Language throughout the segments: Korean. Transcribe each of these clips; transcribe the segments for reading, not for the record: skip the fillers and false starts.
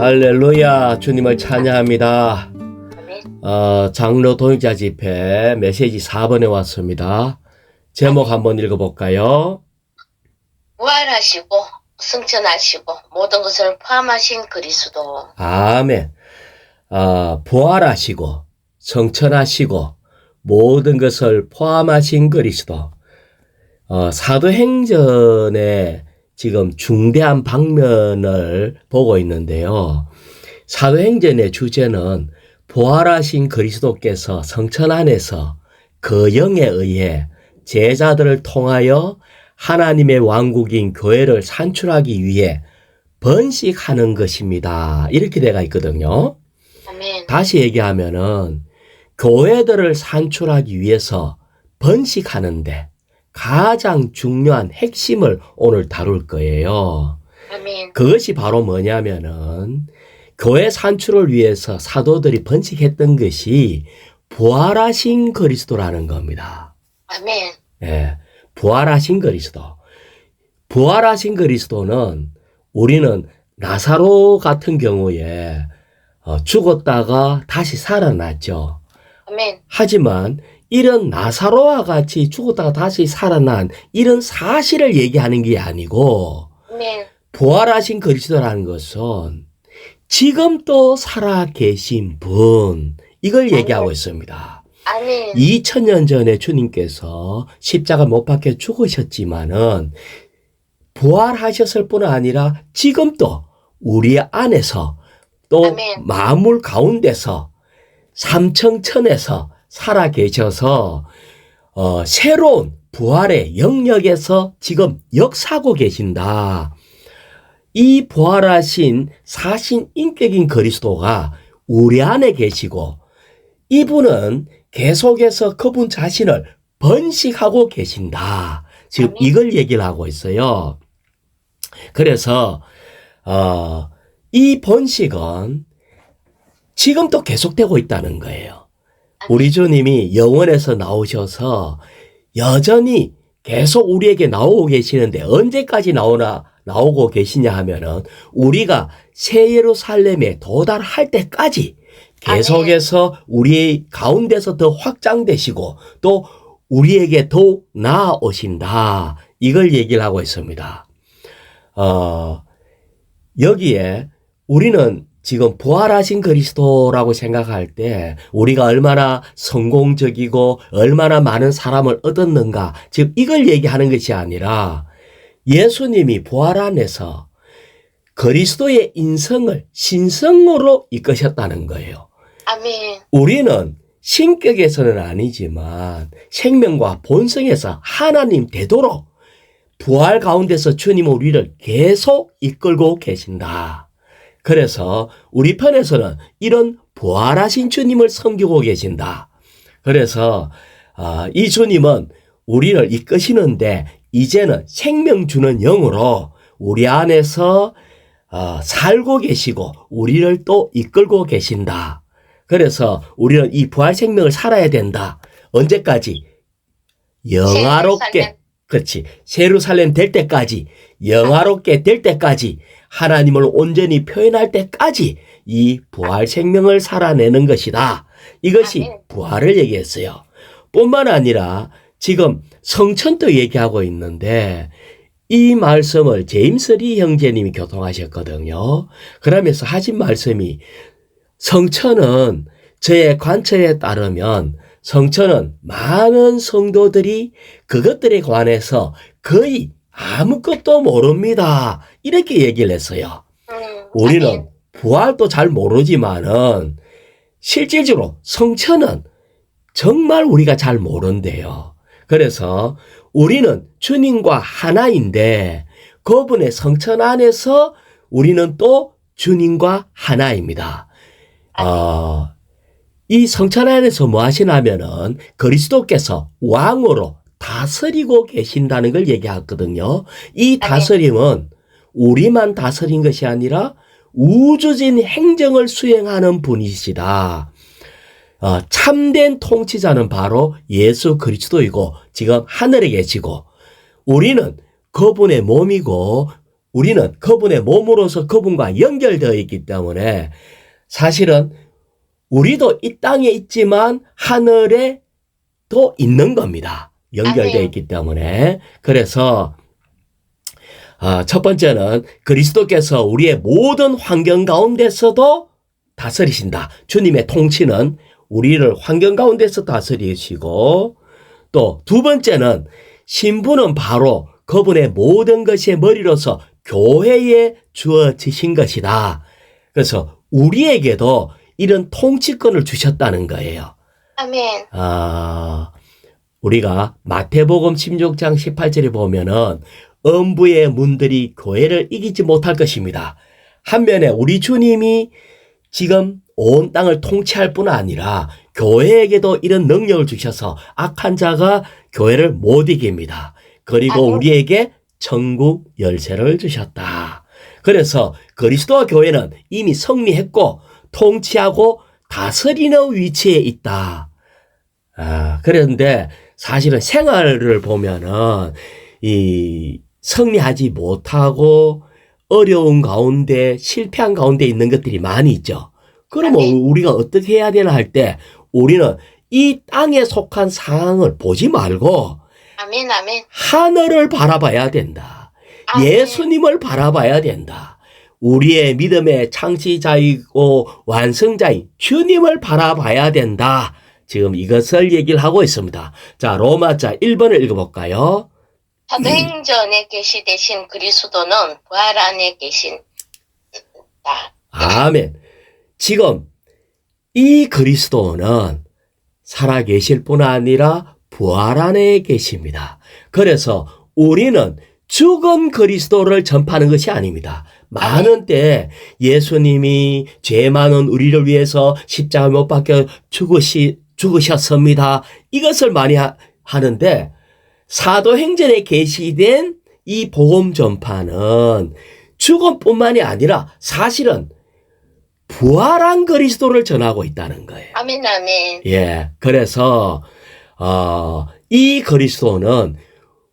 할렐루야, 주님을 찬양합니다. 장로 동역자 집회 메시지 4번에 왔습니다. 제목 한번 읽어볼까요? 부활하시고 승천하시고 모든 것을 포함하신 그리스도. 아멘. 부활하시고 성천하시고 모든 것을 포함하신 그리스도. 사도행전에 지금 중대한 방면을 보고 있는데요. 사도행전의 주제는 부활하신 그리스도께서 성천 안에서 그 영에 의해 제자들을 통하여 하나님의 왕국인 교회를 산출하기 위해 번식하는 것입니다. 이렇게 되어 있거든요. 아멘. 다시 얘기하면은 교회들을 산출하기 위해서 번식하는데 가장 중요한 핵심을 오늘 다룰 거예요. 아멘. 그것이 바로 뭐냐면은 교회 산출을 위해서 사도들이 번식했던 것이 부활하신 그리스도라는 겁니다. 아멘. 예, 부활하신 그리스도. 부활하신 그리스도는 우리는 나사로 같은 경우에 죽었다가 다시 살아났죠. 아멘. 하지만 이런 나사로와 같이 죽었다가 다시 살아난 이런 사실을 얘기하는 게 아니고 아멘. 부활하신 그리스도라는 것은 지금 또 살아 계신 분, 이걸 얘기하고 있습니다. 아멘. 2000년 전에 주님께서 십자가 못 박혀 죽으셨지만은 부활하셨을 뿐 아니라 지금 또 우리 안에서 또 아멘. 만물 가운데서 삼청천에서 살아 계셔서 새로운 부활의 영역에서 지금 역사하고 계신다. 이 부활하신 사신 인격인 그리스도가 우리 안에 계시고 이분은 계속해서 그분 자신을 번식하고 계신다. 지금 이걸 얘기를 하고 있어요. 그래서 이 번식은 지금도 계속되고 있다는 거예요. 우리 주님이 영원에서 나오셔서 여전히 계속 우리에게 나오고 계시는데 언제까지 나오고 계시냐 하면은 우리가 새 예루살렘에 도달할 때까지 계속해서 우리 가운데서 더 확장되시고 또 우리에게 더욱 나아오신다. 이걸 얘기를 하고 있습니다. 여기에 우리는 지금 부활하신 그리스도라고 생각할 때 우리가 얼마나 성공적이고 얼마나 많은 사람을 얻었는가, 지금 이걸 얘기하는 것이 아니라 예수님이 부활 안에서 그리스도의 인성을 신성으로 이끄셨다는 거예요. 아멘. 우리는 신격에서는 아니지만 생명과 본성에서 하나님 되도록 부활 가운데서 주님 우리를 계속 이끌고 계신다. 그래서 우리 편에서는 이런 부활하신 주님을 섬기고 계신다. 그래서 이 주님은 우리를 이끄시는데 이제는 생명 주는 영으로 우리 안에서 살고 계시고 우리를 또 이끌고 계신다. 그래서 우리는 이 부활 생명을 살아야 된다. 언제까지? 영화롭게. 그렇지. 예루살렘 될 때까지, 영화롭게 될 때까지, 하나님을 온전히 표현할 때까지 이 부활 생명을 살아내는 것이다. 이것이 부활을 얘기했어요. 뿐만 아니라 지금 성천도 얘기하고 있는데 이 말씀을 제임스 리 형제님이 교통하셨거든요. 그러면서 하신 말씀이 성천은 저의 관찰에 따르면 성천은 많은 성도들이 그것들에 관해서 거의 아무것도 모릅니다. 이렇게 얘기를 했어요. 우리는 부활도 잘 모르지만은 실질적으로 성천은 정말 우리가 잘 모른대요. 그래서 우리는 주님과 하나인데 그분의 성천 안에서 우리는 또 주님과 하나입니다. 이 성천 안에서 뭐 하시냐면은 그리스도께서 왕으로 다스리고 계신다는 걸 얘기하거든요. 이 다스림은 우리만 다스린 것이 아니라 우주적인 행정을 수행하는 분이시다. 참된 통치자는 바로 예수 그리스도이고 지금 하늘에 계시고 우리는 그분의 몸이고 우리는 그분의 몸으로서 그분과 연결되어 있기 때문에 사실은 우리도 이 땅에 있지만 하늘에 또 있는 겁니다. 연결되어 아멘. 있기 때문에. 그래서 첫 번째는 그리스도께서 우리의 모든 환경 가운데서도 다스리신다. 주님의 통치는 우리를 환경 가운데서 다스리시고, 또 두 번째는 신부는 바로 그분의 모든 것의 머리로서 교회에 주어지신 것이다. 그래서 우리에게도 이런 통치권을 주셨다는 거예요. 아멘. 우리가 마태복음 16장 18절에 보면은 음부의 문들이 교회를 이기지 못할 것입니다. 한면에 우리 주님이 지금 온 땅을 통치할 뿐 아니라 교회에게도 이런 능력을 주셔서 악한 자가 교회를 못 이깁니다. 그리고 아멘. 우리에게 천국 열쇠를 주셨다. 그래서 그리스도와 교회는 이미 승리했고 통치하고 다스리는 위치에 있다. 그런데 사실은 생활을 보면은 이 승리하지 못하고 어려운 가운데 실패한 가운데 있는 것들이 많이 있죠. 그러면 아멘. 우리가 어떻게 해야 되나 할 때 우리는 이 땅에 속한 상황을 보지 말고 아멘. 아멘. 하늘을 바라봐야 된다. 아멘. 예수님을 바라봐야 된다. 우리의 믿음의 창시자이고 완성자인 주님을 바라봐야 된다. 지금 이것을 얘기를 하고 있습니다. 자, 로마자 1번을 읽어볼까요? 사도행전에 계시되신 그리스도는 부활 안에 계신다. 아멘. 지금 이 그리스도는 살아계실 뿐 아니라 부활 안에 계십니다. 그래서 우리는 죽은 그리스도를 전파하는 것이 아닙니다. 많은 때 예수님이 죄 많은 우리를 위해서 십자가에 못 박혀 죽으셨습니다. 이것을 많이 하는데 사도행전에 게시된 이 복음 전파는 죽음뿐만이 아니라 사실은 부활한 그리스도를 전하고 있다는 거예요. 아멘. 아멘. 예, 그래서 이 그리스도는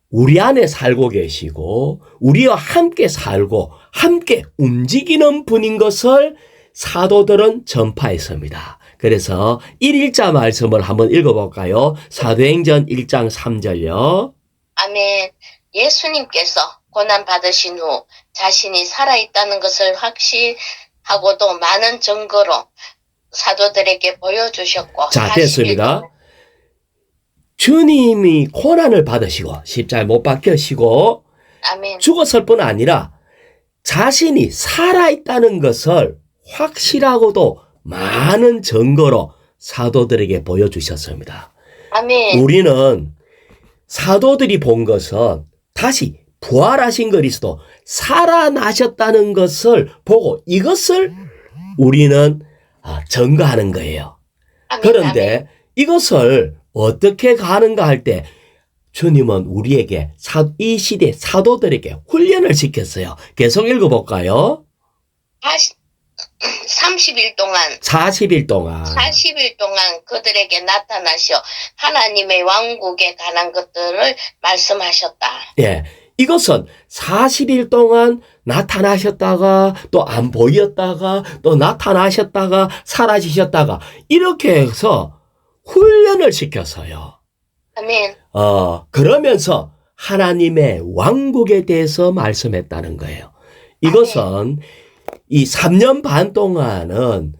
우리 안에 살고 계시고 우리와 함께 살고 함께 움직이는 분인 것을 사도들은 전파했습니다. 그래서 1일자 말씀을 한번 읽어볼까요? 사도행전 1장 3절요. 아멘. 예수님께서 고난 받으신 후 자신이 살아있다는 것을 확신하고도 많은 증거로 사도들에게 보여주셨고. 자, 됐습니다. 주님이 고난을 받으시고 십자가에 못 박히시고 아멘. 죽었을 뿐 아니라 자신이 살아있다는 것을 확실하고도 많은 증거로 사도들에게 보여주셨습니다. 아멘. 우리는 사도들이 본 것은 다시 부활하신 그리스도 살아나셨다는 것을 보고 이것을 우리는 증거하는 거예요. 아멘. 그런데 이것을 어떻게 가는가 할 때 주님은 우리에게 이 시대 사도들에게 훈련을 시켰어요. 계속 읽어볼까요? 30일 동안 40일 동안 40일 동안 그들에게 나타나셔 하나님의 왕국에 관한 것들을 말씀하셨다. 예, 이것은 40일 동안 나타나셨다가 또 안 보였다가 또 나타나셨다가 사라지셨다가 이렇게 해서 훈련을 시켰어요. 아멘. 그러면서 하나님의 왕국에 대해서 말씀했다는 거예요. 이것은 이 3년 반 동안은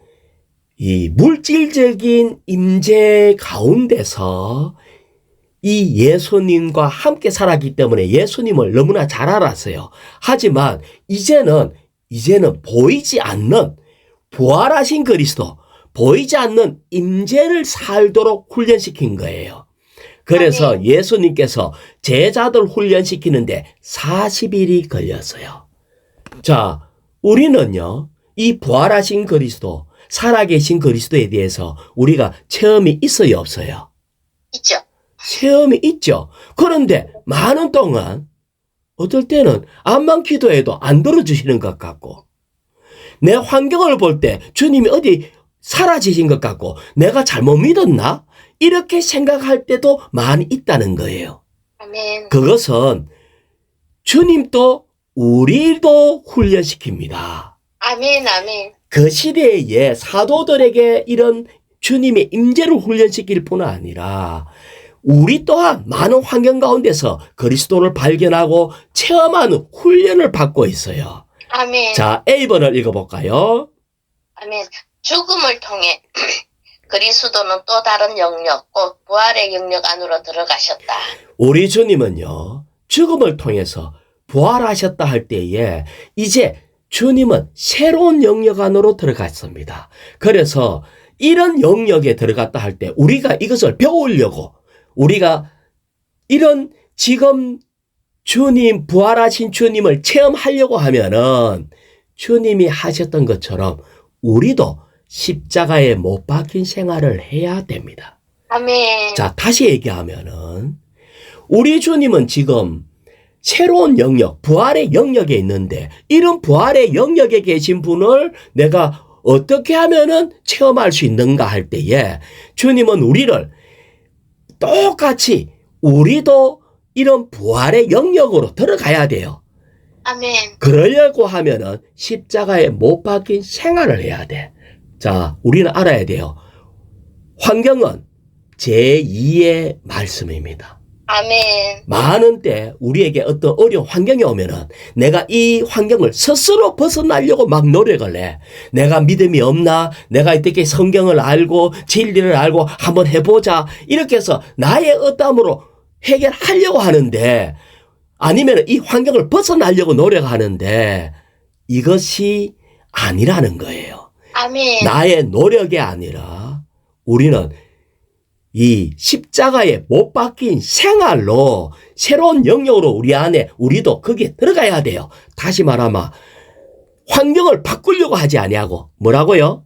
이 물질적인 임재 가운데서 이 예수님과 함께 살았기 때문에 예수님을 너무나 잘 알았어요. 하지만 이제는 보이지 않는 부활하신 그리스도, 보이지 않는 임재를 살도록 훈련시킨 거예요. 그래서 아멘. 예수님께서 제자들 훈련시키는데 40일이 걸렸어요. 자, 우리는요, 이 부활하신 그리스도, 살아계신 그리스도에 대해서 우리가 체험이 있어요, 없어요? 있죠. 체험이 있죠. 그런데 많은 동안 어떨 때는 암만 기도해도 안 들어주시는 것 같고 내 환경을 볼 때 주님이 어디 사라지신 것 같고 내가 잘못 믿었나? 이렇게 생각할 때도 많이 있다는 거예요. 아멘. 그것은 주님도 우리도 훈련시킵니다. 아멘, 아멘. 그 시대에 사도들에게 이런 주님의 임재를 훈련시킬 뿐 아니라 우리 또한 많은 환경 가운데서 그리스도를 발견하고 체험하는 훈련을 받고 있어요. 아멘. 자, A번을 읽어볼까요? 아멘. 죽음을 통해 그리스도는 또 다른 영역, 곧 부활의 영역 안으로 들어가셨다. 우리 주님은요, 죽음을 통해서 부활하셨다 할 때에 이제 주님은 새로운 영역 안으로 들어갔습니다. 그래서 이런 영역에 들어갔다 할 때 우리가 이것을 배우려고 우리가 이런 지금 주님, 부활하신 주님을 체험하려고 하면은 주님이 하셨던 것처럼 우리도 십자가에 못 박힌 생활을 해야 됩니다. 아멘. 자, 다시 얘기하면은 우리 주님은 지금 새로운 영역, 부활의 영역에 있는데 이런 부활의 영역에 계신 분을 내가 어떻게 하면은 체험할 수 있는가 할 때에 주님은 우리를 똑같이 우리도 이런 부활의 영역으로 들어가야 돼요. 아멘. 그러려고 하면은 십자가에 못 박힌 생활을 해야 돼. 자, 우리는 알아야 돼요. 환경은 제2의 말씀입니다. 아멘. 많은 때 우리에게 어떤 어려운 환경이 오면은 내가 이 환경을 스스로 벗어나려고 막 노력을 해. 내가 믿음이 없나? 내가 이렇게 성경을 알고 진리를 알고 한번 해보자. 이렇게 해서 나의 어담으로 해결하려고 하는데 아니면 이 환경을 벗어나려고 노력하는데 이것이 아니라는 거예요. 아멘. 나의 노력이 아니라 우리는 이 십자가에 못 박힌 생활로 새로운 영역으로 우리 안에 우리도 거기에 들어가야 돼요. 다시 말하면 환경을 바꾸려고 하지 아니하고 뭐라고요?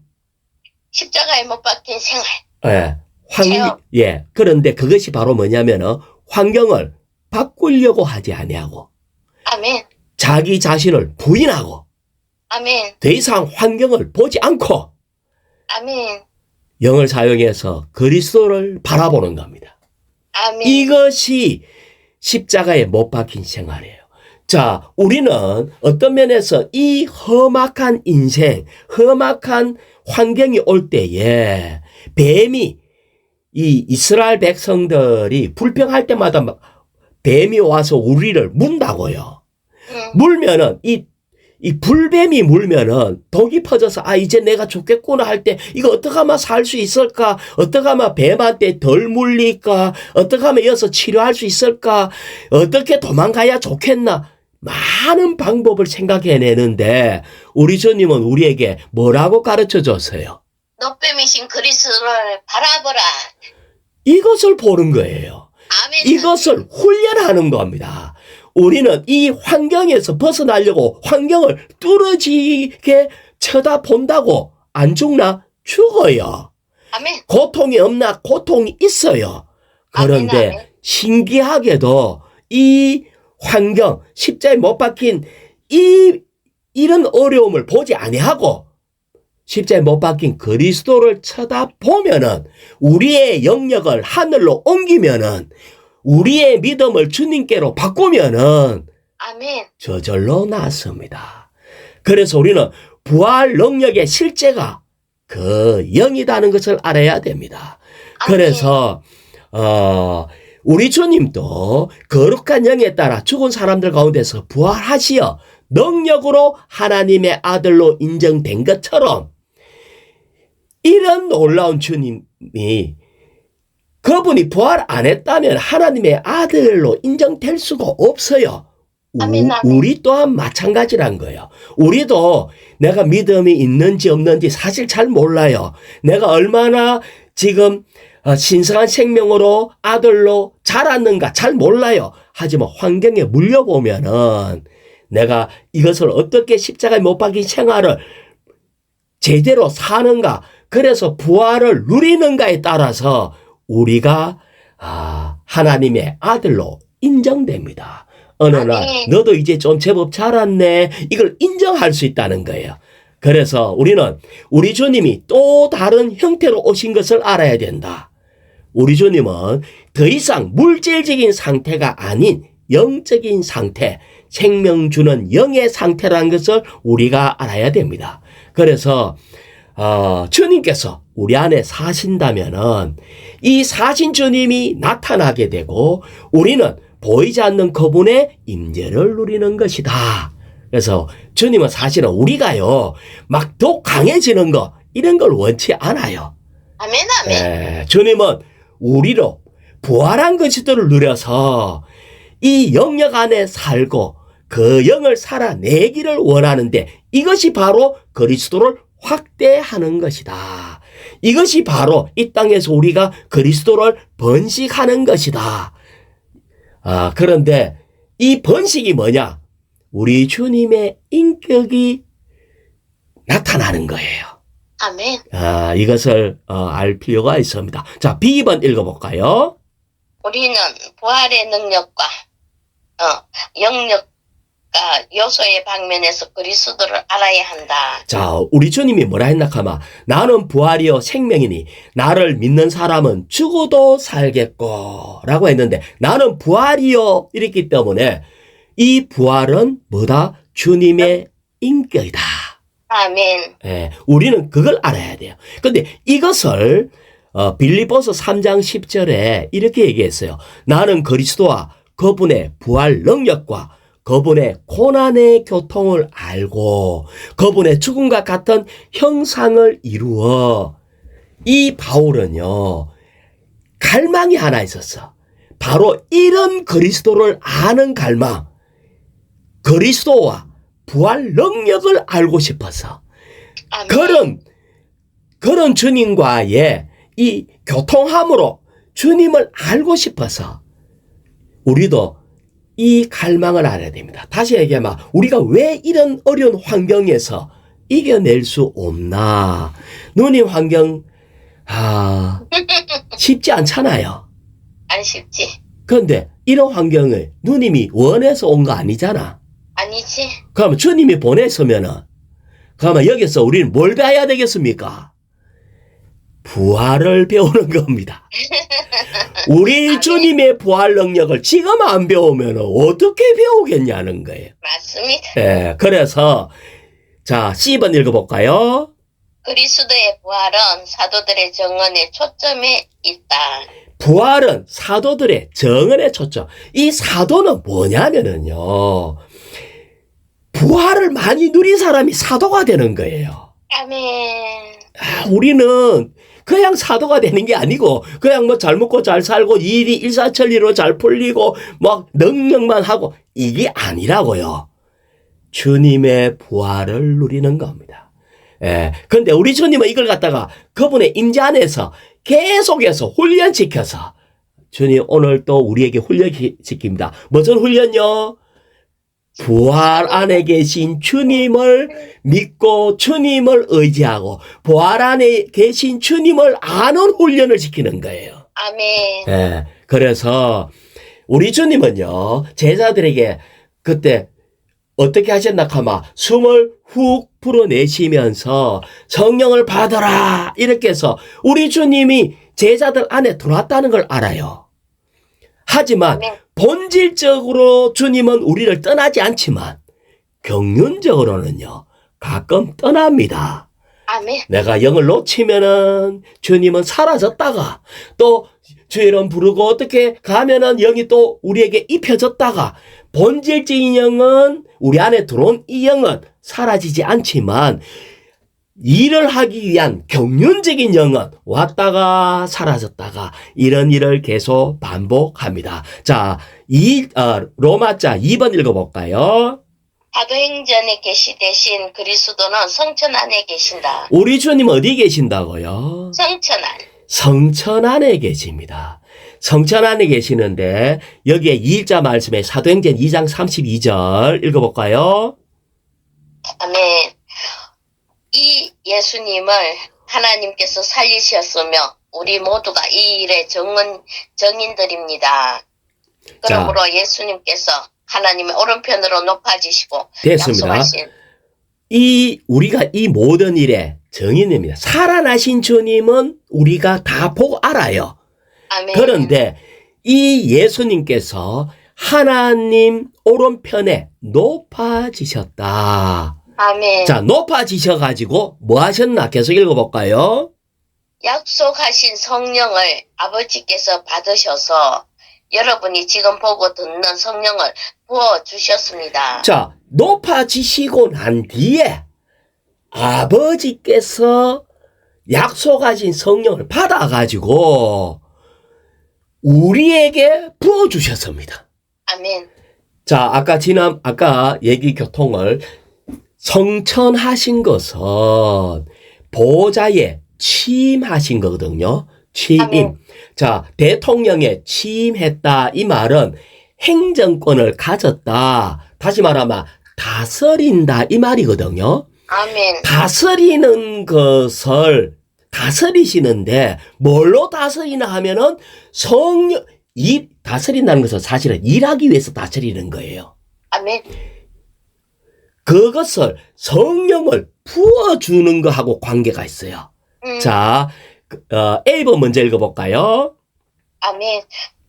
십자가에 못 박힌 생활. 예, 체험. 예. 그런데 그것이 바로 뭐냐면은 환경을 바꾸려고 하지 아니하고 아멘. 자기 자신을 부인하고 아멘. 더 이상 환경을 보지 않고 아멘. 영을 사용해서 그리스도를 바라보는 겁니다. 아멘. 이것이 십자가에 못 박힌 생활이에요. 자, 우리는 어떤 면에서 이 험악한 인생, 험악한 환경이 올 때에 뱀이 이 이스라엘 백성들이 불평할 때마다 뱀이 와서 우리를 문다고요. 물면은 이 불뱀이 물면은 독이 퍼져서 이제 내가 죽겠구나 할 때 이거 어떻게 하면 살 수 있을까? 어떻게 하면 뱀한테 덜 물릴까? 어떻게 하면 여기서 치료할 수 있을까? 어떻게 도망가야 좋겠나? 많은 방법을 생각해내는데 우리 주님은 우리에게 뭐라고 가르쳐 줬어요? 너빼미신 그리스도를 바라보라. 이것을 보는 거예요. 아멘. 이것을 훈련하는 겁니다. 우리는 이 환경에서 벗어나려고 환경을 뚫어지게 쳐다본다고 안 죽나? 죽어요. 아멘. 고통이 없나? 고통이 있어요. 그런데 아멘, 아멘. 신기하게도 이 환경, 십자에 못 박힌 이런 어려움을 보지 아니하고 십자에 못 박힌 그리스도를 쳐다보면은 우리의 영역을 하늘로 옮기면은 우리의 믿음을 주님께로 바꾸면은 아멘. 저절로 낫습니다. 그래서 우리는 부활 능력의 실제가 그 영이라는 것을 알아야 됩니다. 그래서 우리 주님도 거룩한 영에 따라 죽은 사람들 가운데서 부활하시어 능력으로 하나님의 아들로 인정된 것처럼 이런 놀라운 주님이 그분이 부활 안 했다면 하나님의 아들로 인정될 수가 없어요. 아멘, 아멘. 우리 또한 마찬가지란 거예요. 우리도 내가 믿음이 있는지 없는지 사실 잘 몰라요. 내가 얼마나 지금 신성한 생명으로 아들로 자랐는가 잘 몰라요. 하지만 환경에 물려보면은 내가 이것을 어떻게 십자가에 못 박힌 생활을 제대로 사는가, 그래서 부활을 누리는가에 따라서 우리가 하나님의 아들로 인정됩니다. 어느 날 아멘. 너도 이제 좀 제법 자랐네, 이걸 인정할 수 있다는 거예요. 그래서 우리는 우리 주님이 또 다른 형태로 오신 것을 알아야 된다. 우리 주님은 더 이상 물질적인 상태가 아닌 영적인 상태, 생명 주는 영의 상태라는 것을 우리가 알아야 됩니다. 그래서 주님께서 우리 안에 사신다면은 이 사신 주님이 나타나게 되고 우리는 보이지 않는 그분의 임재를 누리는 것이다. 그래서 주님은 사실은 우리가요 막 더 강해지는 거 이런 걸 원치 않아요. 아멘, 아멘. 주님은 우리로 부활한 그리스도를 누려서 이 영역 안에 살고 그 영을 살아내기를 원하는데 이것이 바로 그리스도를 확대하는 것이다. 이것이 바로 이 땅에서 우리가 그리스도를 번식하는 것이다. 그런데 이 번식이 뭐냐? 우리 주님의 인격이 나타나는 거예요. 아멘. 이것을 알 필요가 있습니다. 자, B번 읽어볼까요? 우리는 부활의 능력과 영역과 요소의 방면에서 그리스도를 알아야 한다. 자, 우리 주님이 뭐라 했나 하면 나는 부활이요 생명이니 나를 믿는 사람은 죽어도 살겠고 라고 했는데 나는 부활이요 이랬기 때문에 이 부활은 뭐다? 주님의 인격이다. 아멘. 우리는 그걸 알아야 돼요. 근데 이것을 빌립보서 3장 10절에 이렇게 얘기했어요. 나는 그리스도와 그분의 부활 능력과 그분의 고난의 교통을 알고 그분의 죽음과 같은 형상을 이루어 이 바울은요 갈망이 하나 있었어. 바로 이런 그리스도를 아는 갈망, 그리스도와 부활 능력을 알고 싶어서 아멘. 그런 주님과의 이 교통함으로 주님을 알고 싶어서 우리도 이 갈망을 알아야 됩니다. 다시 얘기하면 우리가 왜 이런 어려운 환경에서 이겨낼 수 없나? 누님 환경 쉽지 않잖아요. 안 쉽지. 그런데 이런 환경을 누님이 원해서 온 거 아니잖아. 아니지. 그러면 주님이 보냈으면은 그러면 여기서 우리는 뭘 배워야 되겠습니까? 부활을 배우는 겁니다. 우리 주님의 부활 능력을 지금 안 배우면 어떻게 배우겠냐는 거예요. 맞습니다. 그래서 자 C번 읽어볼까요? 그리스도의 부활은 사도들의 정언에 초점에 있다. 부활은 사도들의 정언에 초점. 이 사도는 뭐냐면은요. 부활을 많이 누린 사람이 사도가 되는 거예요. 아멘. 우리는 그냥 사도가 되는 게 아니고 그냥 뭐 잘 먹고 잘 살고 일이 일사천리로 잘 풀리고 막 능력만 하고 이게 아니라고요. 주님의 부활을 누리는 겁니다. 근데 우리 주님은 이걸 갖다가 그분의 임재 안에서 계속해서 훈련시켜서 주님 오늘 또 우리에게 훈련시킵니다. 무슨 훈련요? 부활 안에 계신 주님을 믿고 주님을 의지하고 부활 안에 계신 주님을 아는 훈련을 시키는 거예요. 아멘. 그래서 우리 주님은요 제자들에게 그때 어떻게 하셨나 하면 숨을 훅 불어내시면서 성령을 받아라 이렇게 해서 우리 주님이 제자들 안에 들어왔다는 걸 알아요. 하지만 아멘. 본질적으로 주님은 우리를 떠나지 않지만 경륜적으로는요 가끔 떠납니다. 아멘. 내가 영을 놓치면은 주님은 사라졌다가 또 주의 이름 부르고 어떻게 가면은 영이 또 우리에게 입혀졌다가 본질적인 영은 우리 안에 들어온 이 영은 사라지지 않지만 일을 하기 위한 경륜적인 영은 왔다가 사라졌다가 이런 일을 계속 반복합니다. 자, 로마자 2번 읽어볼까요? 사도행전에 계시되신 그리스도는 성천 안에 계신다. 우리 주님 어디 계신다고요? 성천 안. 성천 안에 계십니다. 성천 안에 계시는데 여기에 2일자 말씀에 사도행전 2장 32절 읽어볼까요? 아멘. 이 예수님을 하나님께서 살리셨으며 우리 모두가 이 일의 정인들입니다. 그러므로 예수님께서 하나님의 오른편으로 높아지시고 됐습니다. 약속하신 우리가 이 모든 일의 정인입니다. 살아나신 주님은 우리가 다 보고 알아요. 아멘. 그런데 이 예수님께서 하나님 오른편에 높아지셨다. 아멘. 자, 높아지셔가지고 뭐 하셨나? 계속 읽어볼까요? 약속하신 성령을 아버지께서 받으셔서 여러분이 지금 보고 듣는 성령을 부어주셨습니다. 자, 높아지시고 난 뒤에 아버지께서 약속하신 성령을 받아가지고 우리에게 부어주셨습니다. 아멘. 자, 아까 얘기 교통을 성천하신 것은 보좌에 취임하신 거거든요. 취임. 아멘. 자, 대통령에 취임했다. 이 말은 행정권을 가졌다. 다시 말하면 다스린다. 이 말이거든요. 아멘. 다스리는 것을 다스리시는데 뭘로 다스리나 하면은 다스린다는 것은 사실은 일하기 위해서 다스리는 거예요. 아멘. 그것을 성령을 부어주는 거하고 관계가 있어요. 자, A번 먼저 읽어볼까요? 아멘.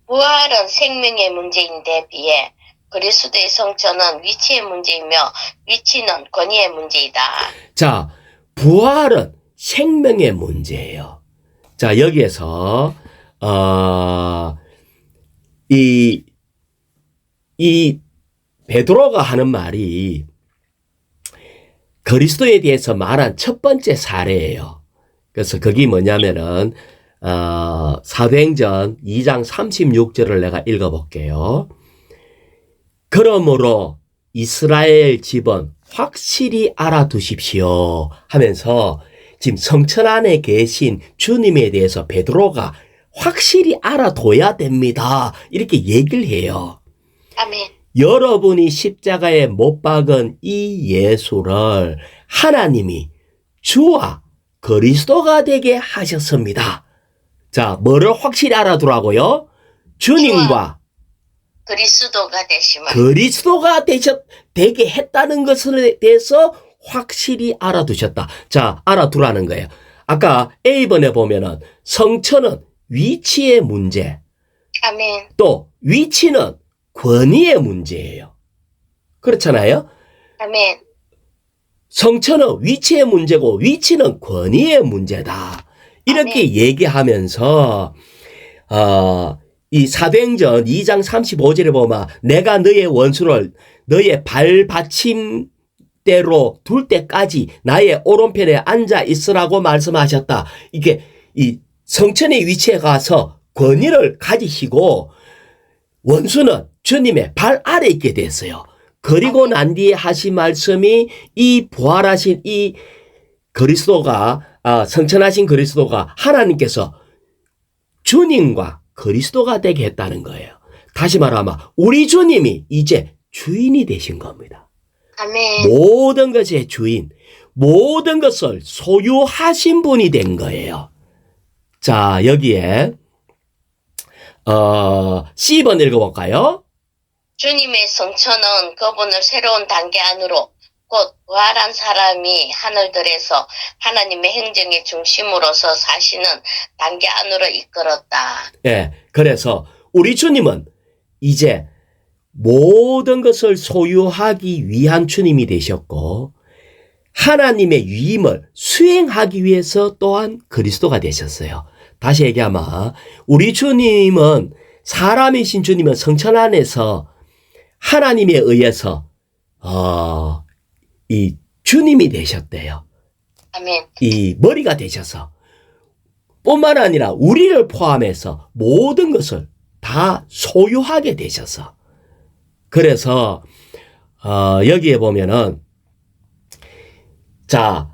부활은 생명의 문제인데 비해 그리스도의 성천은 위치의 문제이며 위치는 권위의 문제이다. 자, 부활은 생명의 문제예요. 자, 여기에서 이 베드로가 하는 말이 그리스도에 대해서 말한 첫 번째 사례예요. 그래서 그게 뭐냐면은 사도행전 2장 36절을 내가 읽어볼게요. 그러므로 이스라엘 집은 확실히 알아두십시오 하면서 지금 성천 안에 계신 주님에 대해서 베드로가 확실히 알아둬야 됩니다. 이렇게 얘기를 해요. 아멘. 여러분이 십자가에 못 박은 이 예수를 하나님이 주와 그리스도가 되게 하셨습니다. 자, 뭐를 확실히 알아두라고요? 주님과 그리스도가 되심을. 그리스도가 되게 했다는 것에 대해서 확실히 알아두셨다. 자, 알아두라는 거예요. 아까 A번에 보면은 성천은 위치의 문제, 아멘. 또 위치는 권위의 문제예요. 그렇잖아요? 아멘. 성천은 위치의 문제고 위치는 권위의 문제다. 이렇게 아멘. 얘기하면서 이 사도행전 2장 35절에 보면 내가 너의 원수를 너의 발받침대로 둘 때까지 나의 오른편에 앉아 있으라고 말씀하셨다. 이게 이 성천의 위치에 가서 권위를 가지시고 원수는 주님의 발 아래 있게 됐어요. 그리고 난 뒤에 하신 말씀이 이 부활하신 이 그리스도가 성천하신 그리스도가 하나님께서 주님과 그리스도가 되게 했다는 거예요. 다시 말하면 우리 주님이 이제 주인이 되신 겁니다. 아멘. 모든 것의 주인, 모든 것을 소유하신 분이 된 거예요. 자, 여기에 C번 읽어볼까요? 주님의 성천은 그분을 새로운 단계 안으로 곧 부활한 사람이 하늘들에서 하나님의 행정의 중심으로서 사시는 단계 안으로 이끌었다. 예, 그래서 우리 주님은 이제 모든 것을 소유하기 위한 주님이 되셨고 하나님의 위임을 수행하기 위해서 또한 그리스도가 되셨어요. 다시 얘기하면 우리 주님은 사람이신 주님은 성천 안에서 하나님에 의해서 이 주님이 되셨대요. 아멘. 이 머리가 되셔서 뿐만 아니라 우리를 포함해서 모든 것을 다 소유하게 되셔서 그래서 여기에 보면은 자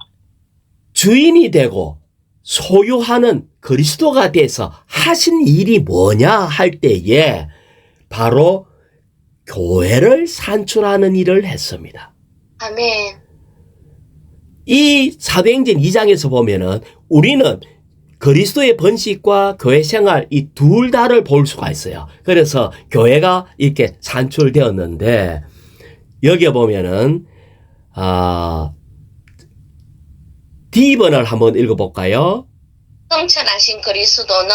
주인이 되고 소유하는 그리스도가 돼서 하신 일이 뭐냐 할 때에 바로 교회를 산출하는 일을 했습니다. 아멘. 이 사도행전 2장에서 보면은 우리는 그리스도의 번식과 교회 생활 이 둘 다를 볼 수가 있어요. 그래서 교회가 이렇게 산출되었는데 여기에 보면은 D번을 한번 읽어볼까요? 성천하신 그리스도는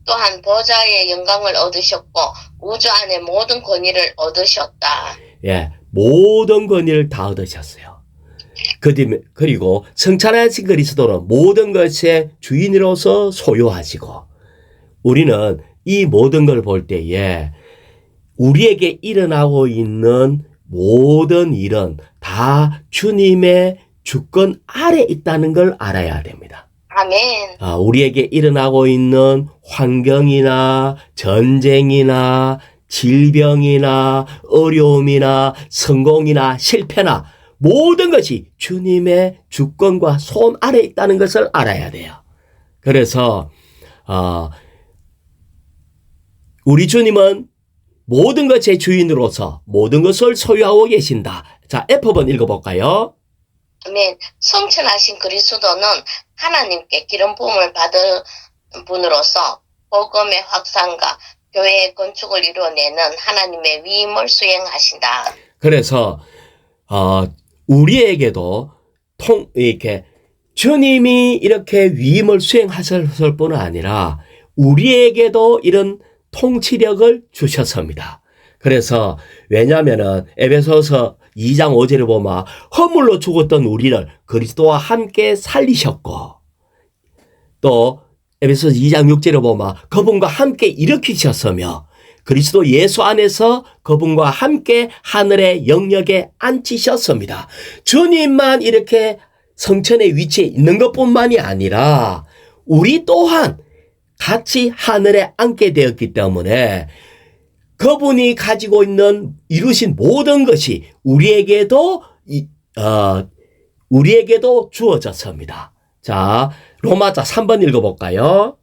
또한 보좌의 영광을 얻으셨고 우주 안의 모든 권위를 얻으셨다. 예, 모든 권위를 다 얻으셨어요. 그리고 성찬하신 그리스도는 모든 것의 주인으로서 소유하시고 우리는 이 모든 걸 볼 때에 우리에게 일어나고 있는 모든 일은 다 주님의 주권 아래 있다는 걸 알아야 됩니다. 아멘. 우리에게 일어나고 있는 환경이나 전쟁이나 질병이나 어려움이나 성공이나 실패나 모든 것이 주님의 주권과 손 아래 있다는 것을 알아야 돼요. 그래서 우리 주님은 모든 것의 주인으로서 모든 것을 소유하고 계신다. 자, F번 읽어볼까요? 아멘. 성천하신 그리스도는 하나님께 기름 부음을 받은 분으로서 복음의 확산과 교회의 건축을 이루어내는 하나님의 위임을 수행하신다. 그래서 우리에게도 이렇게 주님이 이렇게 위임을 수행하실 뿐 아니라 우리에게도 이런 통치력을 주셨습니다. 그래서 왜냐하면은 에베소서 2장 5절에 보면 허물로 죽었던 우리를 그리스도와 함께 살리셨고 또 에베소서 2장 6절에 보면 그분과 함께 일으키셨으며 그리스도 예수 안에서 그분과 함께 하늘의 영역에 앉히셨습니다. 주님만 이렇게 성천의 위치에 있는 것뿐만이 아니라 우리 또한 같이 하늘에 앉게 되었기 때문에 그분이 가지고 있는 이루신 모든 것이 우리에게도 주어졌습니다. 자, 로마자 3번 읽어볼까요?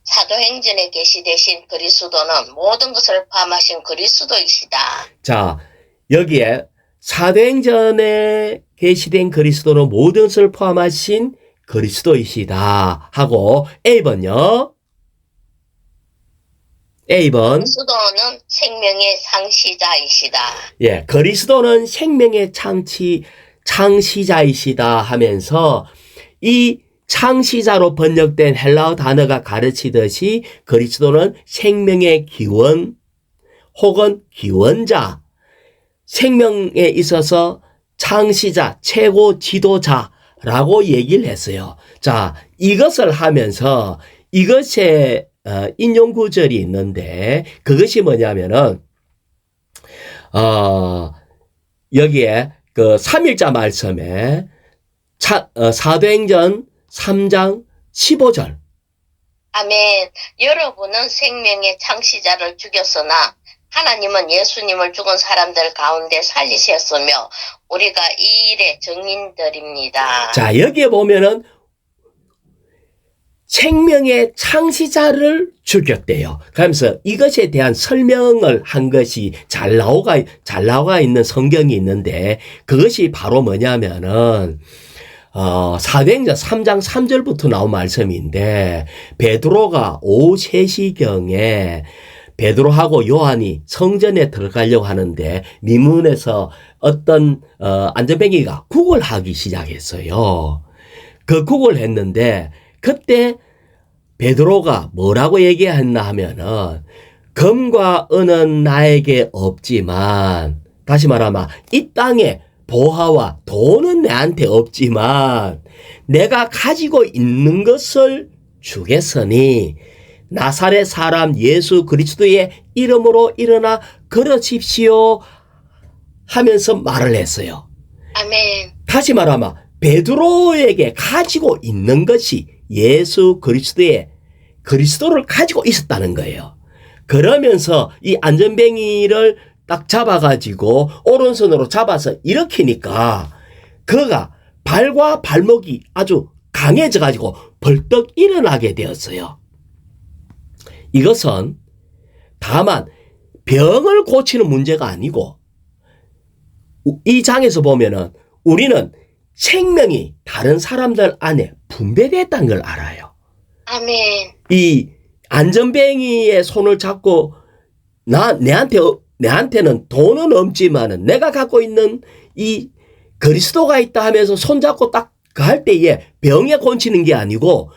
사도행전에 계시되신 그리스도는 모든 것을 포함하신 그리스도이시다. 자, 여기에 사도행전에 계시된 그리스도는 모든 것을 포함하신 그리스도이시다 하고 A번요. A번. 그리스도는 생명의 창시자이시다. 예, 그리스도는 생명의 창시자이시다 하면서 이 창시자로 번역된 헬라어 단어가 가르치듯이 그리스도는 생명의 기원 혹은 기원자, 생명에 있어서 창시자, 최고 지도자라고 얘기를 했어요. 자, 이것을 하면서 이것에 인용 구절이 있는데 그것이 뭐냐면은 여기에 그 3일자 말씀에 사도행전 3장 15절. 아멘. 여러분은 생명의 창시자를 죽였으나 하나님은 예수님을 죽은 사람들 가운데 살리셨으며 우리가 이 일의 증인들입니다. 자, 여기에 보면은 생명의 창시자를 죽였대요. 그러면서 이것에 대한 설명을 한 것이 잘 나와 있는 성경이 있는데 그것이 바로 뭐냐면은 사도행전 3장 3절부터 나온 말씀인데 베드로가 오후 3시경에 베드로하고 요한이 성전에 들어가려고 하는데 미문에서 어떤 안전뱅이가 굿을 하기 시작했어요. 그 굿을 했는데 그때 베드로가 뭐라고 얘기했나 하면은 금과 은은 나에게 없지만 다시 말하면 이 땅에 보화와 돈은 내한테 없지만 내가 가지고 있는 것을 주겠으니 나사렛 사람 예수 그리스도의 이름으로 일어나 걸으십시오 하면서 말을 했어요. 아멘. 다시 말하면 베드로에게 가지고 있는 것이 예수 그리스도를 가지고 있었다는 거예요. 그러면서 이 안전뱅이를 딱 잡아가지고 오른손으로 잡아서 일으키니까 그가 발과 발목이 아주 강해져가지고 벌떡 일어나게 되었어요. 이것은 다만 병을 고치는 문제가 아니고 이 장에서 보면은 우리는 생명이 다른 사람들 안에 분배됐다는 걸 알아요. 아멘. 이 안전뱅이의 손을 잡고 내한테는 돈은 없지만은 내가 갖고 있는 이 그리스도가 있다 하면서 손잡고 딱 갈 때에 병에 고치는 게 아니고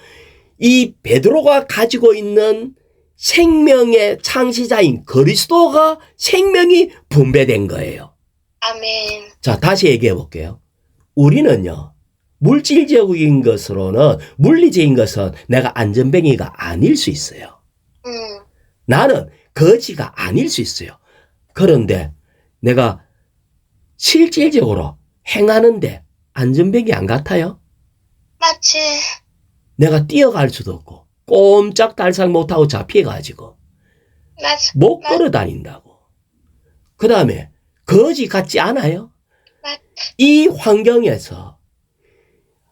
이 베드로가 가지고 있는 생명의 창시자인 그리스도가 생명이 분배된 거예요. 아멘. 자, 다시 얘기해 볼게요. 우리는요, 물질적인 것으로는, 물리적인 것은 내가 안전뱅이가 아닐 수 있어요. 나는 거지가 아닐 수 있어요. 그런데 내가 실질적으로 행하는데 안전뱅이 안 같아요? 맞지. 내가 뛰어갈 수도 없고 꼼짝달싹 못하고 잡혀가지고 맞아. 못 걸어 다닌다고. 그 다음에 거지 같지 않아요? 맞. 이 환경에서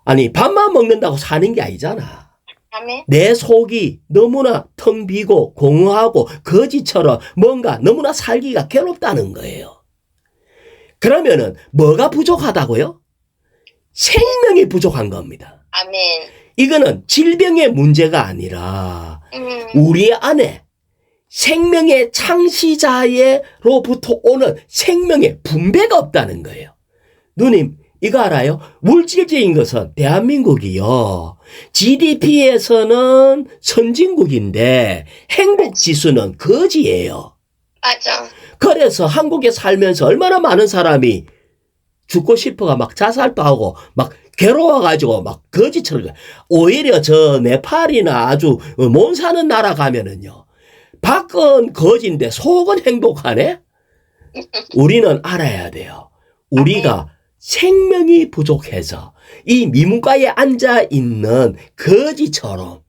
아니 밥만 먹는다고 사는 게 아니잖아. 아멘. 내 속이 너무나 텅 비고 공허하고 거지처럼 뭔가 너무나 살기가 괴롭다는 거예요. 그러면은 뭐가 부족하다고요? 생명이 부족한 겁니다. 아멘. 이거는 질병의 문제가 아니라 우리 안에 생명의 창시자로부터 오는 생명의 분배가 없다는 거예요. 누님, 이거 알아요? 물질적인 것은 대한민국이요, GDP에서는 선진국인데 행복지수는 거지예요. 맞아. 그래서 한국에 살면서 얼마나 많은 사람이 죽고 싶어가 막 자살도 하고 막 괴로워가지고 막 거지처럼. 오히려 저 네팔이나 아주 못 사는 나라 가면은요, 밖은 거지인데 속은 행복하네? 우리는 알아야 돼요. 우리가 생명이 부족해서 이 미문가에 앉아 있는 거지처럼,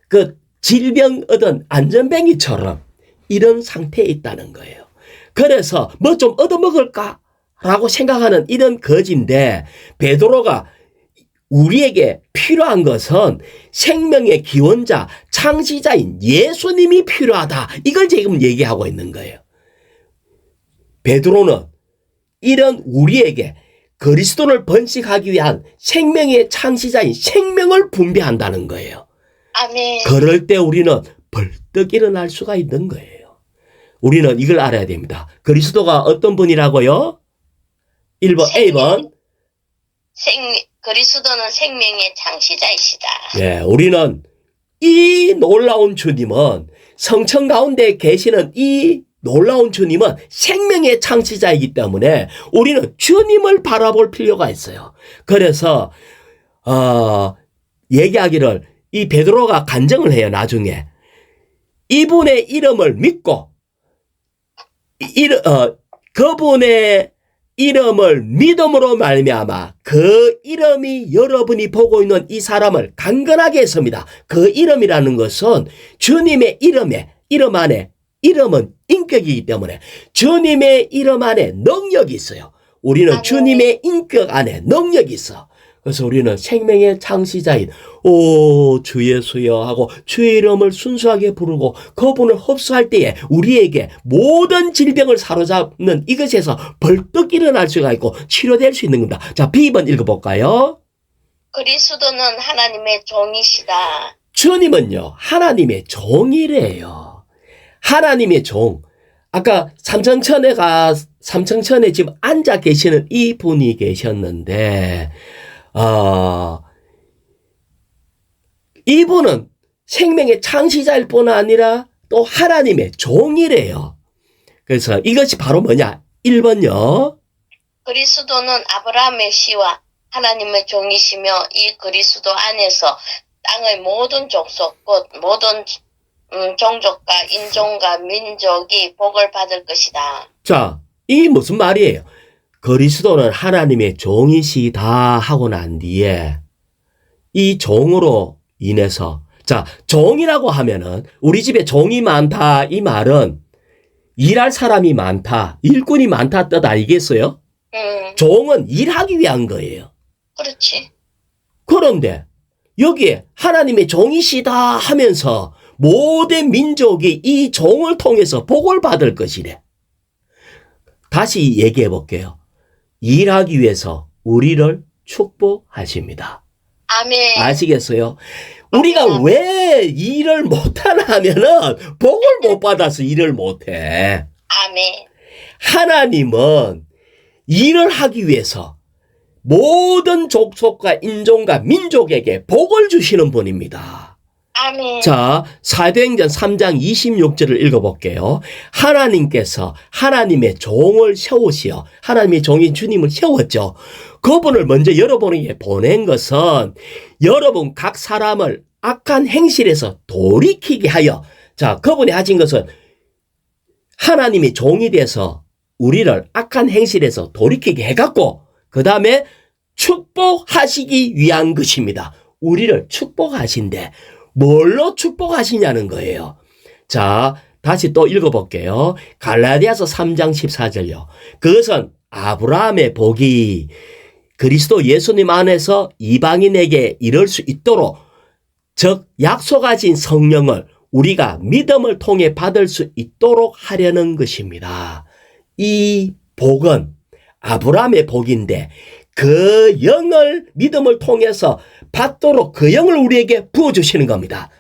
그 질병 얻은 안전뱅이처럼 이런 상태에 있다는 거예요. 그래서 뭐 좀 얻어먹을까? 라고 생각하는 이런 거지인데, 베드로가 우리에게 필요한 것은 생명의 기원자, 창시자인 예수님이 필요하다. 이걸 지금 얘기하고 있는 거예요. 베드로는 이런 우리에게 그리스도를 번식하기 위한 생명의 창시자인 생명을 분배한다는 거예요. 아멘. 그럴 때 우리는 벌떡 일어날 수가 있는 거예요. 우리는 이걸 알아야 됩니다. 그리스도가 어떤 분이라고요? 1번, A번. 그리스도는 생명의 창시자이시다. 예, 우리는 이 놀라운 주님은, 성천 가운데 계시는 이 놀라운 주님은 생명의 창시자이기 때문에 우리는 주님을 바라볼 필요가 있어요. 그래서 얘기하기를, 이 베드로가 간증을 해요. 나중에 이분의 이름을 믿고 그분의 이름을 믿음으로 말미암아 그 이름이 여러분이 보고 있는 이 사람을 강건하게 했습니다. 그 이름이라는 것은 주님의 이름 안에, 이름은 인격이기 때문에 주님의 이름 안에 능력이 있어요. 우리는 주님의 인격 안에 능력이 있어. 그래서 우리는 생명의 창시자인 주 예수여 하고 주의 이름을 순수하게 부르고 그분을 흡수할 때에 우리에게 모든 질병을 사로잡는 이것에서 벌떡 일어날 수가 있고 치료될 수 있는 겁니다. 자, B번 읽어볼까요? 그리스도는 하나님의 종이시다. 주님은요, 하나님의 종이래요. 하나님의 종. 아까 삼청천에 지금 앉아 계시는 이 분이 계셨는데, 이분은 생명의 창시자일 뿐 아니라 또 하나님의 종이래요. 그래서 이것이 바로 뭐냐? 1번요. 그리스도는 아브라함의 씨와 하나님의 종이시며 이 그리스도 안에서 땅의 모든 족속 곧 모든 종족과 인종과 민족이 복을 받을 것이다. 자, 이 무슨 말이에요? 그리스도는 하나님의 종이시다 하고 난 뒤에 이 종으로 인해서, 자, 종이라고 하면은 우리 집에 종이 많다, 이 말은 일할 사람이 많다, 일꾼이 많다 뜻 아니겠어요? 종은 일하기 위한 거예요. 그렇지. 그런데 여기에 하나님의 종이시다 하면서 모든 민족이 이 종을 통해서 복을 받을 것이래. 다시 얘기해 볼게요. 일하기 위해서 우리를 축복하십니다. 아멘. 아시겠어요? 우리가 왜 일을 못하나 하면은 복을 못 받아서 일을 못해. 아멘. 하나님은 일을 하기 위해서 모든 족속과 인종과 민족에게 복을 주시는 분입니다. 아멘. 자, 사도행전 3장 26절을 읽어볼게요. 하나님께서 하나님의 종을 세우시어, 하나님의 종인 주님을 세웠죠. 그분을 먼저 여러분에게 보낸 것은 여러분 각 사람을 악한 행실에서 돌이키게 하여, 자, 그분이 하신 것은 하나님의 종이 돼서 우리를 악한 행실에서 돌이키게 해갖고 그 다음에 축복하시기 위한 것입니다. 우리를 축복하신대. 뭘로 축복하시냐는 거예요. 자, 다시 또 읽어볼게요. 갈라디아서 3장 14절요. 그것은 아브라함의 복이 그리스도 예수님 안에서 이방인에게 이를 수 있도록, 즉 약속하신 성령을 우리가 믿음을 통해 받을 수 있도록 하려는 것입니다. 이 복은 아브라함의 복인데 그 영을 믿음을 통해서 받도록 그 영을 우리에게 부어주시는 겁니다.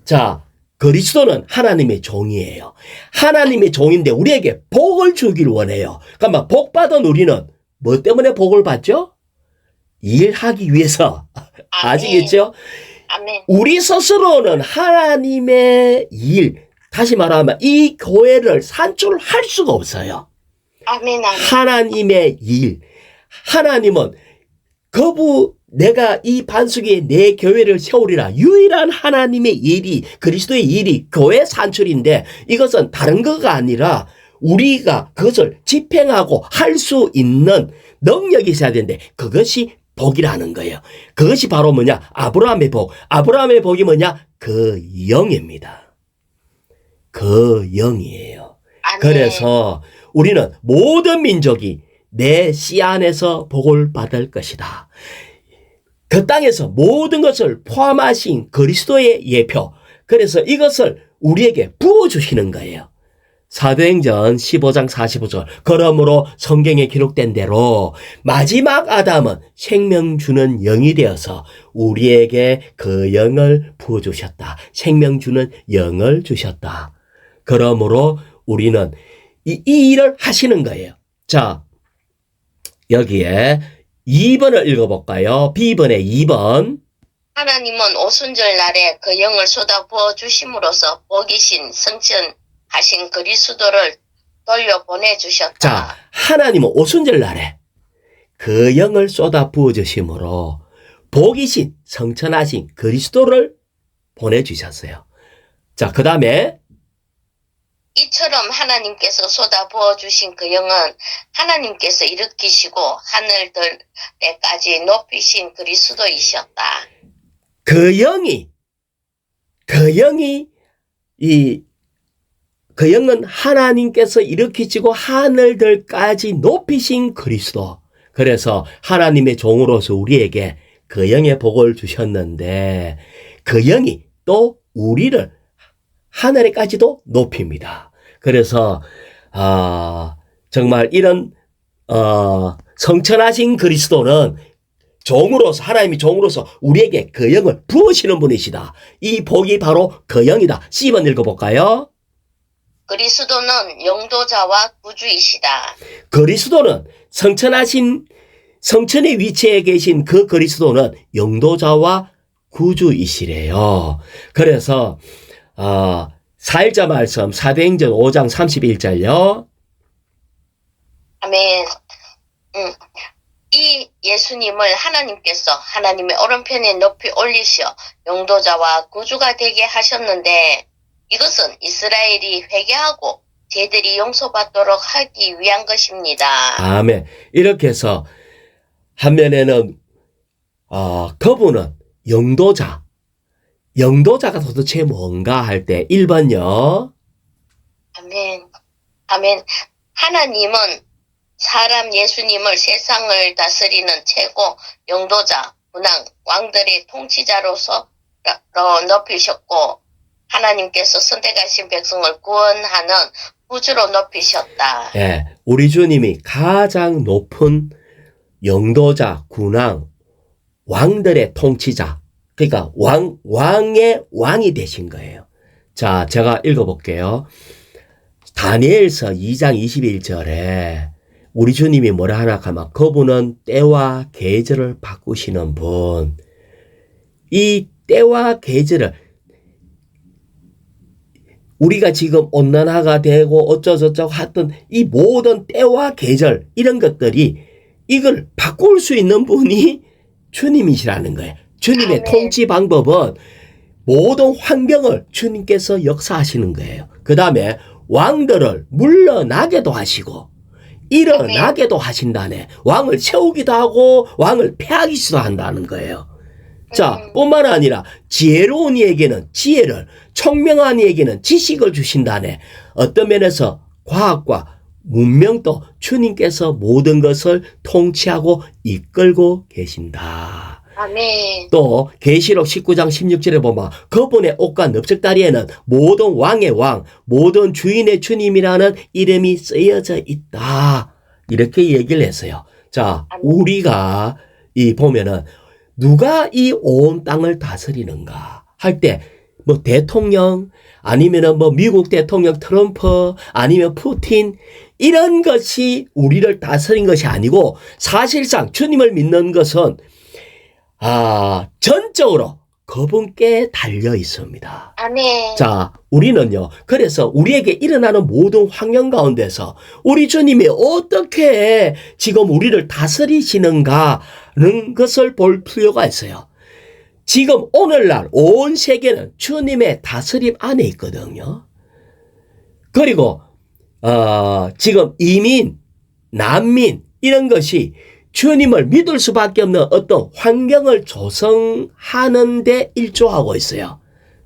자, 그리스도는 하나님의 종이에요. 하나님의 종인데 우리에게 복을 주길 원해요. 그러니까 복 받은 우리는 뭐 때문에 복을 받죠? 일하기 위해서. 아시겠죠? 아멘. 우리 스스로는 하나님의 일, 다시 말하면 이 교회를 산출할 수가 없어요. 아멘. 아멘. 하나님의 일. 하나님은 내가 이 반석에 내 교회를 세우리라. 유일한 하나님의 일이, 그리스도의 일이 교회 산출인데 이것은 다른 거가 아니라 우리가 그것을 집행하고 할 수 있는 능력이 있어야 되는데 그것이 복이라는 거예요. 그것이 바로 뭐냐? 아브라함의 복. 아브라함의 복이 뭐냐? 그 영입니다. 그 영이에요. 아멘. 그래서 우리는 모든 민족이 내 씨 안에서 복을 받을 것이다. 그 땅에서 모든 것을 포함하신 그리스도의 예표. 그래서 이것을 우리에게 부어주시는 거예요. 사도행전 15장 45절. 그러므로 성경에 기록된 대로 마지막 아담은 생명 주는 영이 되어서 우리에게 그 영을 부어주셨다. 생명 주는 영을 주셨다. 그러므로 우리는 이 일을 하시는 거예요. 자, 여기에 2번을 읽어볼까요? B번의 2번. 하나님은 오순절 날에 그 영을 쏟아부어 주심으로써 복이신 성천하신 그리스도를 돌려보내 주셨다. 자, 하나님은 오순절 날에 그 영을 쏟아 부어주심으로 복이신 성천하신 그리스도를 보내주셨어요. 자, 그 다음에 이처럼 하나님께서 쏟아부어 주신 그 영은 하나님께서 일으키시고 하늘들에까지 높이신 그리스도이셨다. 그 영은 하나님께서 일으키시고 하늘들까지 높이신 그리스도. 그래서 하나님의 종으로서 우리에게 그 영의 복을 주셨는데 그 영이 또 우리를 하늘에까지도 높입니다. 그래서 정말 이런 성천하신 그리스도는 종으로서, 하나님이 종으로서 우리에게 그 영을 부으시는 분이시다. 이 복이 바로 그 영이다. C번 읽어볼까요? 그리스도는 영도자와 구주이시다. 그리스도는 성천의 위치에 계신 그 그리스도는 영도자와 구주이시래요. 그래서 4일자 말씀 사도행전 5장 31절요. 아멘. 이 예수님을 하나님께서 하나님의 오른편에 높이 올리셔 영도자와 구주가 되게 하셨는데 이것은 이스라엘이 회개하고 죄들이 용서받도록 하기 위한 것입니다. 아멘. 이렇게 해서 한면에는 그분은 영도자가 도대체 뭔가 할 때 1번요. 아멘. 아멘. 하나님은 사람 예수님을 세상을 다스리는 최고 영도자, 군왕, 왕들의 통치자로서 높이셨고 하나님께서 선택하신 백성을 구원하는 구주로 높이셨다. 예, 우리 주님이 가장 높은 영도자, 군왕, 왕들의 통치자, 그러니까 왕의 왕이 되신 거예요. 자, 제가 읽어볼게요. 다니엘서 2장 21절에 우리 주님이 뭐라 하나 하면 그분은 때와 계절을 바꾸시는 분. 이 때와 계절을 우리가 지금 온난화가 되고 어쩌저쩌고 하던 이 모든 때와 계절 이런 것들이 이걸 바꿀 수 있는 분이 주님이시라는 거예요. 주님의 아멘. 통치 방법은 모든 환경을 주님께서 역사하시는 거예요. 그 다음에 왕들을 물러나게도 하시고 일어나게도 하신다네. 왕을 세우기도 하고 왕을 패하기도 한다는 거예요. 자, 뿐만 아니라 지혜로운 이에게는 지혜를, 총명한 이에게는 지식을 주신다네. 어떤 면에서 과학과 문명도 주님께서 모든 것을 통치하고 이끌고 계신다. 아멘. 또 계시록 19장 16절에 보면 그분의 옷과 넓적다리에는 모든 왕의 왕, 모든 주인의 주님이라는 이름이 쓰여져 있다. 이렇게 얘기를 했어요. 자, 우리가 이 보면은 누가 이 온 땅을 다스리는가 할 때 뭐 대통령 아니면은 뭐 미국 대통령 트럼프 아니면 푸틴 이런 것이 우리를 다스린 것이 아니고 사실상 주님을 믿는 것은 전적으로 그분께 달려 있습니다. 아멘. 자, 우리는요, 그래서 우리에게 일어나는 모든 환경 가운데서 우리 주님이 어떻게 지금 우리를 다스리시는가는 것을 볼 필요가 있어요. 지금 오늘날 온 세계는 주님의 다스림 안에 있거든요. 그리고, 지금 이민, 난민, 이런 것이 주님을 믿을 수밖에 없는 어떤 환경을 조성하는 데 일조하고 있어요.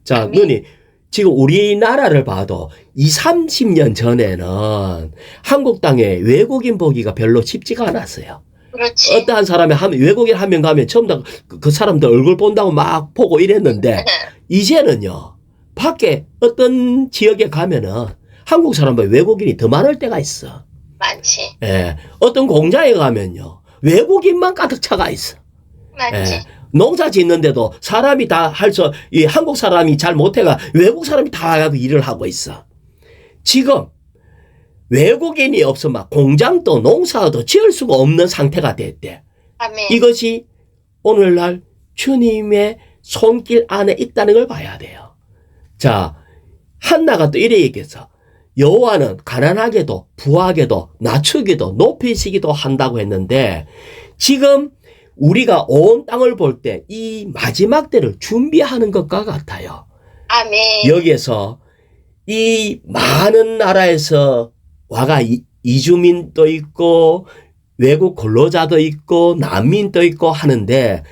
자, 누님, 지금 우리나라를 봐도 30년 전에는 한국 땅에 외국인 보기가 별로 쉽지가 않았어요. 그렇지. 어떠한 사람이 외국인 한 명 가면 처음 다 그 사람들 얼굴 본다고 막 보고 이랬는데 이제는요, 밖에 어떤 지역에 가면은 한국 사람보다 외국인이 더 많을 때가 있어. 많지. 예. 어떤 공장에 가면요, 외국인만 가득 차가 있어. 많지. 예. 농사 짓는데도 사람이 다 이 한국 사람이 잘 못해가 외국 사람이 다 와가지고 일을 하고 있어. 지금 외국인이 없으면 공장도 농사도 지을 수가 없는 상태가 됐대. 아멘. 이것이 오늘날 주님의 손길 안에 있다는 걸 봐야 돼요. 자, 한나가 또 이래 얘기했어. 여호와는 가난하게도 부하게도 낮추기도 높이시기도 한다고 했는데 지금 우리가 온 땅을 볼 때 이 마지막 때를 준비하는 것과 같아요. 아멘. 여기에서 이 많은 나라에서 와가 이주민도 있고 외국 근로자도 있고 난민도 있고 하는데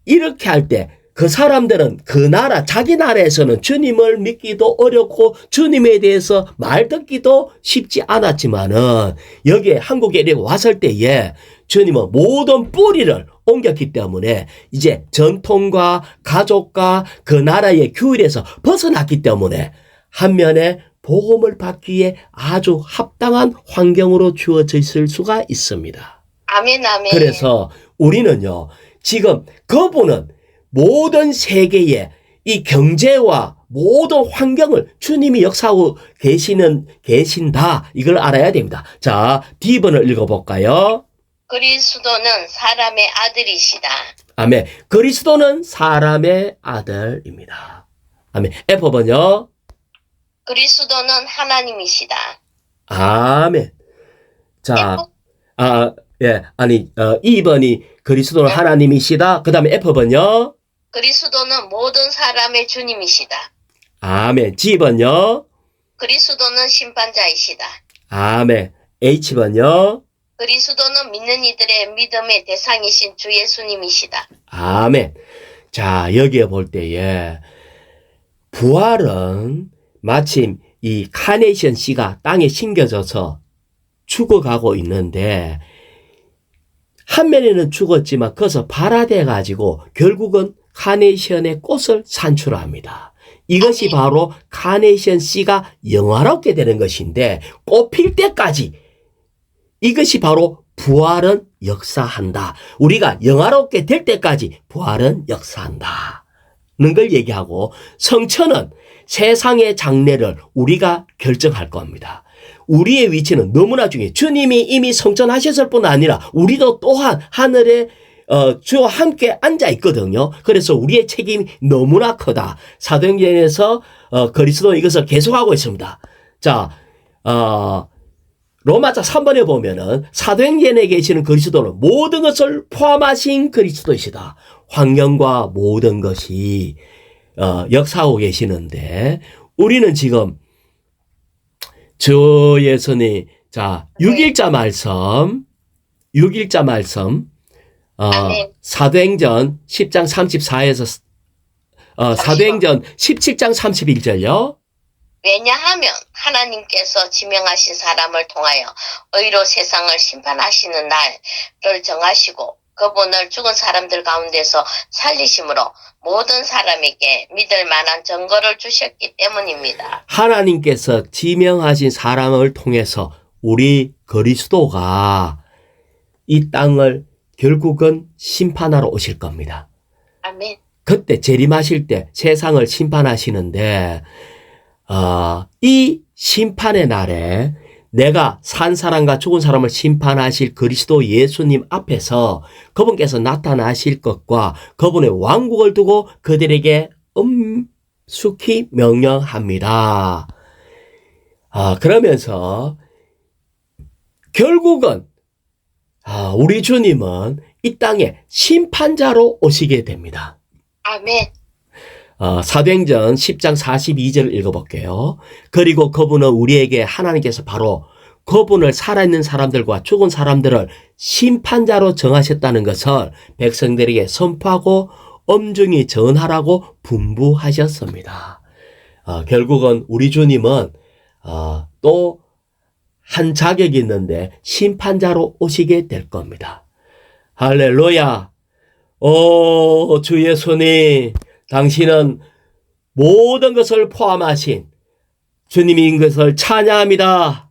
이렇게 할 때 그 사람들은 그 나라 자기 나라에서는 주님을 믿기도 어렵고 주님에 대해서 말 듣기도 쉽지 않았지만은 여기에 한국에 이렇게 왔을 때에 주님은 모든 뿌리를 옮겼기 때문에 이제 전통과 가족과 그 나라의 규율에서 벗어났기 때문에 한면에 복음을 받기에 아주 합당한 환경으로 주어져 있을 수가 있습니다. 아멘. 아멘. 그래서 우리는요, 지금 그분은 모든 세계의 이 경제와 모든 환경을 주님이 역사하고 계신다. 이걸 알아야 됩니다. 자, D번을 읽어볼까요? 그리스도는 사람의 아들이시다. 아멘. 그리스도는 사람의 아들입니다. 아멘. F번요? 그리스도는 하나님이시다. 아멘. 자, F? 예, 2번이 그리스도는 하나님이시다. 그 다음에 F번요? 그리스도는 모든 사람의 주님이시다. 아멘. G번요? 그리스도는 심판자이시다. 아멘. H번요? 그리스도는 믿는 이들의 믿음의 대상이신 주 예수님이시다. 아멘. 자, 여기에 볼 때에 부활은 마침 이 카네이션 씨가 땅에 심겨져서 죽어가고 있는데 한면에는 죽었지만 거기서 발화돼 가지고 결국은 카네이션의 꽃을 산출합니다. 이것이 바로 카네이션 씨가 영화롭게 되는 것인데 꽃필 때까지 이것이 바로 부활은 역사한다. 우리가 영화롭게 될 때까지 부활은 역사한다. 는 걸 얘기하고 성천은 세상의 장래를 우리가 결정할 겁니다. 우리의 위치는 너무나 중요해요. 주님이 이미 성천하셨을 뿐 아니라 우리도 또한 하늘의 주와 함께 앉아 있거든요. 그래서 우리의 책임이 너무나 크다. 사도행전에서 그리스도 이것을 계속하고 있습니다. 자, 로마서 3번에 보면은 사도행전에 계시는 그리스도는 모든 것을 포함하신 그리스도이시다. 환경과 모든 것이 역사하고 계시는데 우리는 지금 주 예수님 자 6일자 말씀 아멘. 사도행전 10장 34에서 사도행전 17장 31절요. 왜냐하면 하나님께서 지명하신 사람을 통하여 의로 세상을 심판하시는 날을 정하시고 그분을 죽은 사람들 가운데서 살리심으로 모든 사람에게 믿을 만한 증거를 주셨기 때문입니다. 하나님께서 지명하신 사람을 통해서 우리 그리스도가 이 땅을 결국은 심판하러 오실 겁니다. 아멘. 그때 재림하실 때 세상을 심판하시는데 이 심판의 날에 내가 산 사람과 죽은 사람을 심판하실 그리스도 예수님 앞에서 그분께서 나타나실 것과 그분의 왕국을 두고 그들에게 엄숙히 명령합니다. 그러면서 결국은 우리 주님은 이 땅에 심판자로 오시게 됩니다. 아멘. 사도행전 10장 42절을 읽어볼게요. 그리고 그분은 우리에게 하나님께서 바로 그분을 살아있는 사람들과 죽은 사람들을 심판자로 정하셨다는 것을 백성들에게 선포하고 엄중히 전하라고 분부하셨습니다. 결국은 우리 주님은 또 한 자격이 있는데 심판자로 오시게 될 겁니다. 할렐루야. 주 예수님, 당신은 모든 것을 포함하신 주님인 것을 찬양합니다.